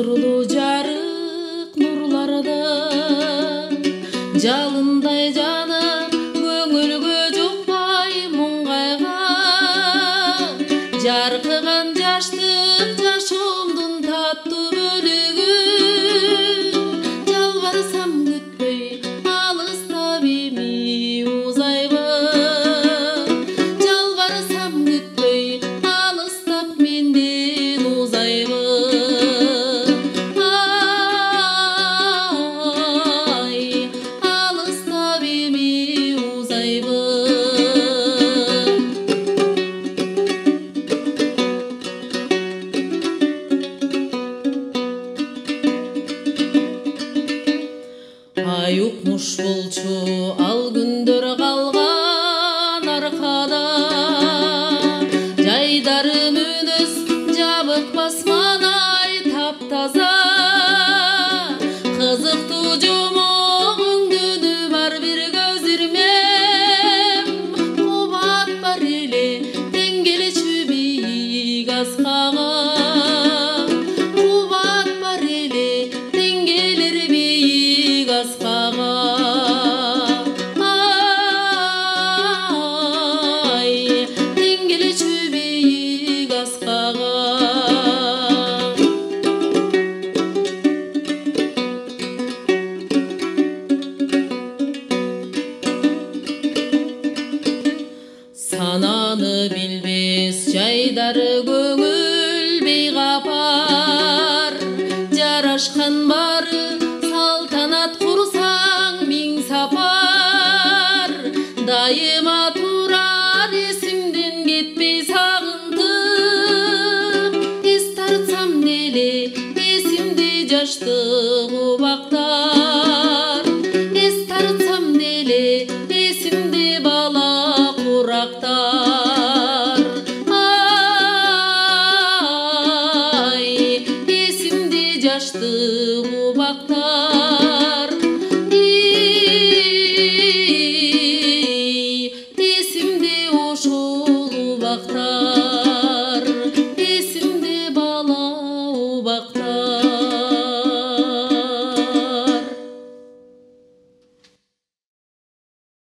нурлуу жарык нурларда жалындай жанып көңүлгө жукпай муңгайга жаркыган жаштык жашоомдун таттуу бөлүгү жалбарсам күтпөй алыстап эми узайбы жалбарсам күтпөй алыстап менден узайбы алыстап эми узайбы ай укмуш болчу ал күндөр калган аркада жайдарым үнөс жабык басманай таптаза кызыктуу жомок өңдөнү бар бир көз ирмем кубат бар эле тең келчү бийик аскага кубат бар эле тең келер бийик аскага тең келчү бийик аскага сананы билбес жайдары көңүл бейгапар жарашкан бары салтанат курсаң миң сапар дайыма турар эсимден кетпей сагынтып эс тартсам деле эсимде жаштык